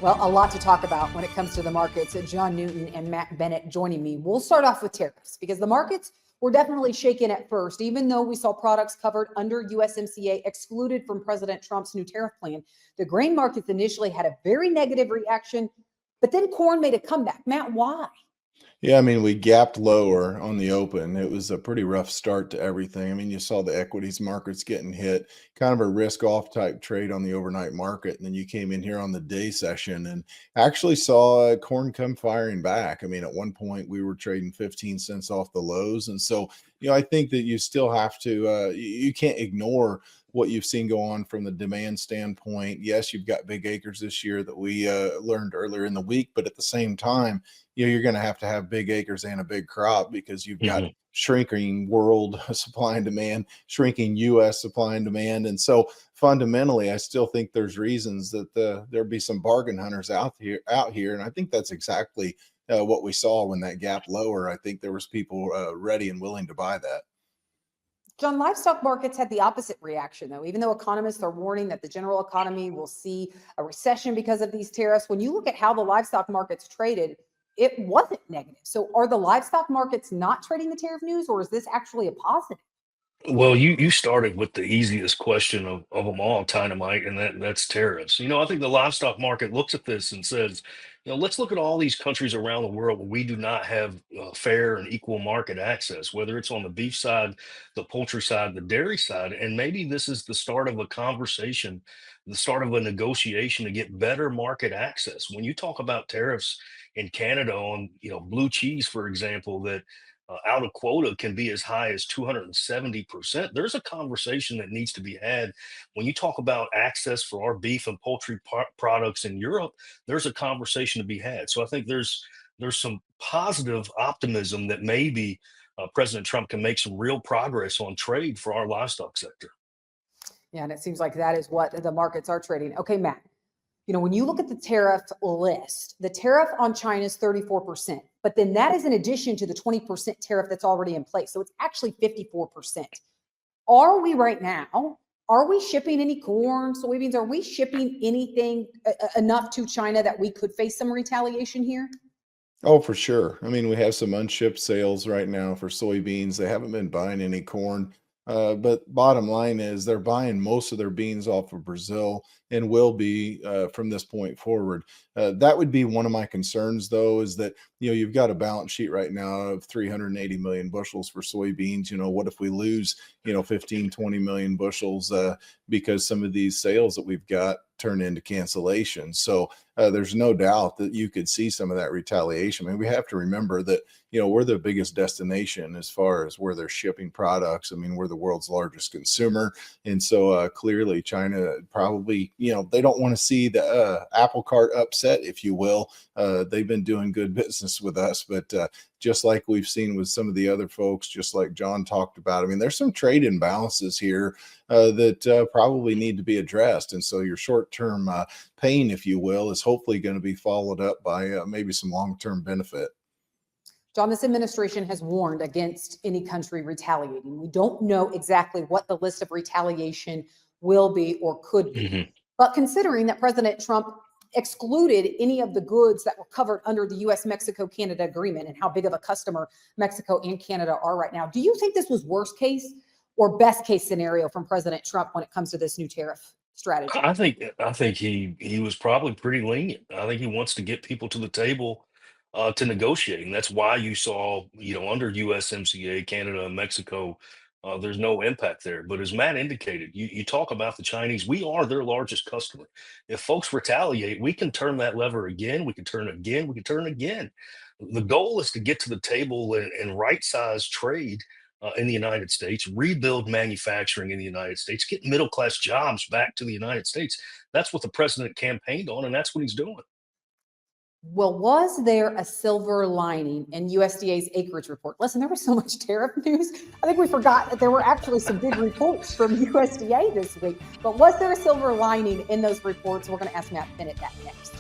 Well, a lot to talk about when it comes to the markets. John Newton and Matt Bennett joining me. We'll start off with tariffs because the markets were definitely shaken at first, even though we saw products covered under USMCA excluded from President Trump's new tariff plan. The grain markets initially had a very negative reaction, but then corn made a comeback. Matt, why? Yeah, I mean, we gapped lower on the open. It was a pretty rough start to everything. I mean, you saw the equities markets getting hit, kind of a risk off type trade on the overnight market. And then you came in here on the day session and actually saw corn come firing back. I mean, at one point we were trading 15 cents off the lows. And so, I think that you still have to, you can't ignore what you've seen go on from the demand standpoint. Yes, you've got big acres this year that we learned earlier in the week, but at the same time, you're going to have big acres and a big crop because you've got shrinking world supply and demand, shrinking U.S. supply and demand. And so fundamentally, I still think there's reasons that there'll be some bargain hunters out here. And I think that's exactly what we saw when that gap lower. I think there was people ready and willing to buy that. John, livestock markets had the opposite reaction, though. Even though economists are warning that the general economy will see a recession because of these tariffs, when you look at how the livestock markets traded, it wasn't negative. So are the livestock markets not trading the tariff news, or is this actually a positive? Well, you started with the easiest question of them all, Dynamite, and that's tariffs. I think the livestock market looks at this and says, let's look at all these countries around the world where we do not have fair and equal market access, whether it's on the beef side, the poultry side, the dairy side, and maybe this is the start of a conversation, the start of a negotiation to get better market access. When you talk about tariffs in Canada on, blue cheese, for example, that out of quota can be as high as 270%. There's a conversation that needs to be had. When you talk about access for our beef and poultry products in Europe, there's a conversation to be had. So I think there's some positive optimism that maybe President Trump can make some real progress on trade for our livestock sector. Yeah, and it seems like that is what the markets are trading. Okay, Matt, when you look at the tariff list, the tariff on China is 34%, but then that is in addition to the 20% tariff that's already in place. So it's actually 54%. Are we right now, are we shipping any corn, soybeans? Are we shipping anything enough to China that we could face some retaliation here? Oh, for sure. I mean, we have some unshipped sales right now for soybeans. They haven't been buying any corn. But bottom line is they're buying most of their beans off of Brazil and will be from this point forward. That would be one of my concerns, though, is that, you've got a balance sheet right now of 380 million bushels for soybeans. What if we lose, 15, 20 million bushels because some of these sales that we've got turn into cancellations? So there's no doubt that you could see some of that retaliation. I mean, we have to remember that, we're the biggest destination as far as where they're shipping products. I mean, we're the world's largest consumer. And so clearly China probably, they don't want to see the apple cart upset, if you will. They've been doing good business with us, but just like we've seen with some of the other folks, just like John talked about, I mean, there's some trade imbalances here that probably need to be addressed. And so your short-term pain, if you will, is hopefully going to be followed up by maybe some long-term benefit. John, this administration has warned against any country retaliating. We don't know exactly what the list of retaliation will be or could be. But considering that President Trump excluded any of the goods that were covered under the U.S.-Mexico-Canada agreement and how big of a customer Mexico and Canada are right now, do you think this was worst case or best case scenario from President Trump when it comes to this new tariff strategy? I think he was probably pretty lenient. I think he wants to get people to the table to negotiating. That's why you saw, under USMCA, Canada and Mexico, there's no impact there. But as Matt indicated, you talk about the Chinese, we are their largest customer. If folks retaliate, we can turn that lever again. We can turn it again. We can turn it again. The goal is to get to the table and right-size trade in the United States, rebuild manufacturing in the United States, get middle-class jobs back to the United States. That's what the president campaigned on, and that's what he's doing. Well, was there a silver lining in USDA's acreage report? Listen, there was so much tariff news. I think we forgot that there were actually some big reports from USDA this week. But was there a silver lining in those reports? We're going to ask Matt Bennett that next.